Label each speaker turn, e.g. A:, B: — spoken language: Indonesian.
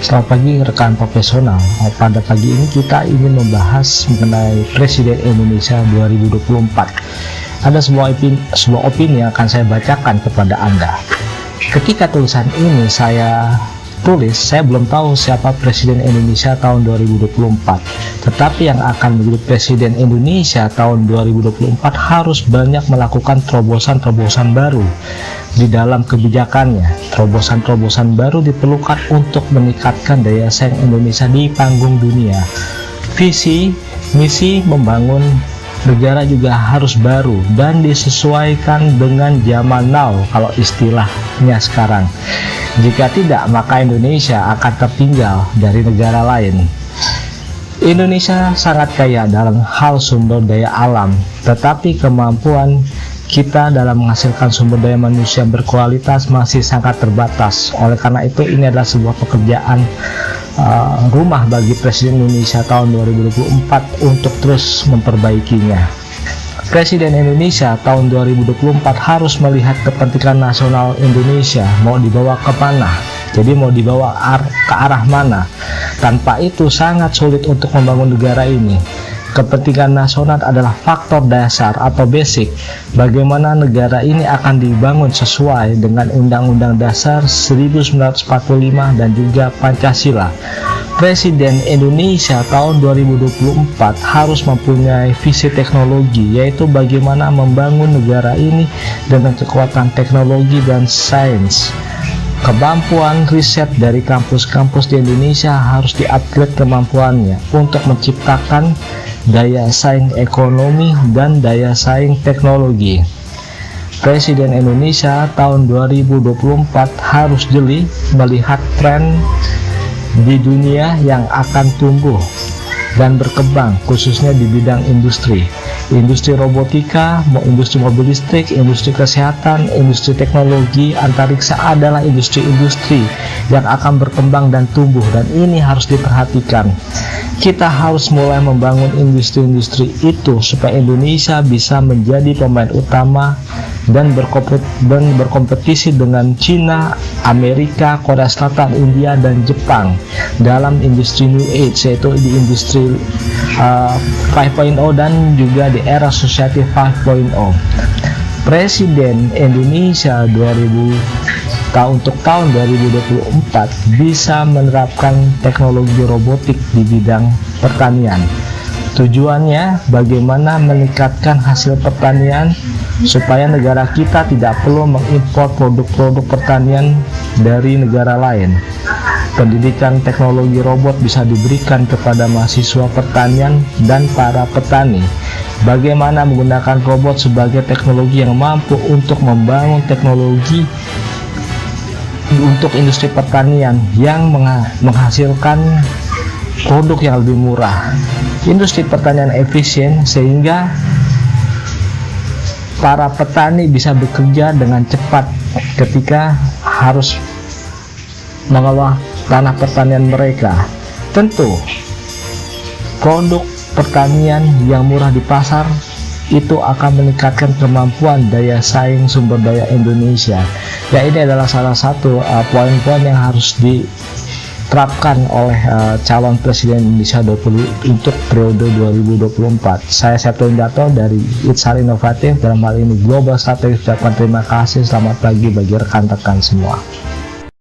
A: Selamat pagi rekan profesional. Pada pagi ini kita ingin membahas mengenai Presiden Indonesia 2024. Ada sebuah opini yang akan saya bacakan kepada Anda. Ketika tulisan ini saya tulis, saya belum tahu siapa Presiden Indonesia tahun 2024. Tetapi yang akan menjadi Presiden Indonesia tahun 2024 harus banyak melakukan terobosan-terobosan baru di dalam kebijakannya. Terobosan-terobosan baru diperlukan untuk meningkatkan daya saing Indonesia di panggung dunia. Visi, misi membangun negara juga harus baru dan disesuaikan dengan zaman now kalau istilahnya sekarang. Jika tidak, maka Indonesia akan tertinggal dari negara lain. Indonesia sangat kaya dalam hal sumber daya alam, tetapi kemampuan kita dalam menghasilkan sumber daya manusia berkualitas masih sangat terbatas. Oleh karena itu, ini adalah sebuah pekerjaan rumah bagi Presiden Indonesia tahun 2024 untuk terus memperbaikinya. Presiden Indonesia tahun 2024 harus melihat kepentingan nasional Indonesia mau dibawa ke mana, jadi mau dibawa ke arah mana. Tanpa itu sangat sulit untuk membangun negara ini. Kepentingan nasional adalah faktor dasar atau basic bagaimana negara ini akan dibangun sesuai dengan Undang-Undang Dasar 1945 dan juga Pancasila. Presiden Indonesia tahun 2024 harus mempunyai visi teknologi, yaitu bagaimana membangun negara ini dengan kekuatan teknologi dan sains. Kemampuan riset dari kampus-kampus di Indonesia harus di-upgrade kemampuannya untuk menciptakan daya saing ekonomi dan daya saing teknologi. Presiden Indonesia tahun 2024 harus jeli melihat tren di dunia yang akan tumbuh dan berkembang, khususnya di bidang industri robotika, industri mobil listrik, industri kesehatan, industri teknologi, antariksa adalah industri-industri yang akan berkembang dan tumbuh, dan ini harus diperhatikan. Kita harus mulai membangun industri-industri itu supaya Indonesia bisa menjadi pemain utama dan berkompetisi dengan Cina, Amerika, Korea Selatan, India, dan Jepang dalam industri New Age, yaitu di industri 5.0 dan juga di era Society 5.0. Presiden Indonesia untuk tahun 2024 bisa menerapkan teknologi robotik di bidang pertanian. Tujuannya bagaimana meningkatkan hasil pertanian supaya negara kita tidak perlu mengimpor produk-produk pertanian dari negara lain. Pendidikan teknologi robot bisa diberikan kepada mahasiswa pertanian dan para petani. Bagaimana menggunakan robot sebagai teknologi yang mampu untuk membangun teknologi untuk industri pertanian yang menghasilkan produk yang lebih murah, industri pertanian efisien sehingga para petani bisa bekerja dengan cepat ketika harus mengolah tanah pertanian mereka. Tentu produk pertanian yang murah di pasar itu akan meningkatkan kemampuan daya saing sumber daya Indonesia. Ya, ini adalah salah satu poin-poin yang harus diterapkan oleh calon Presiden Indonesia untuk periode 2024. Saya Septo Indarto dari Itsar Inovatif, dalam hal ini Global Strategic. Ucapkan terima kasih, selamat pagi bagi rekan-rekan semua.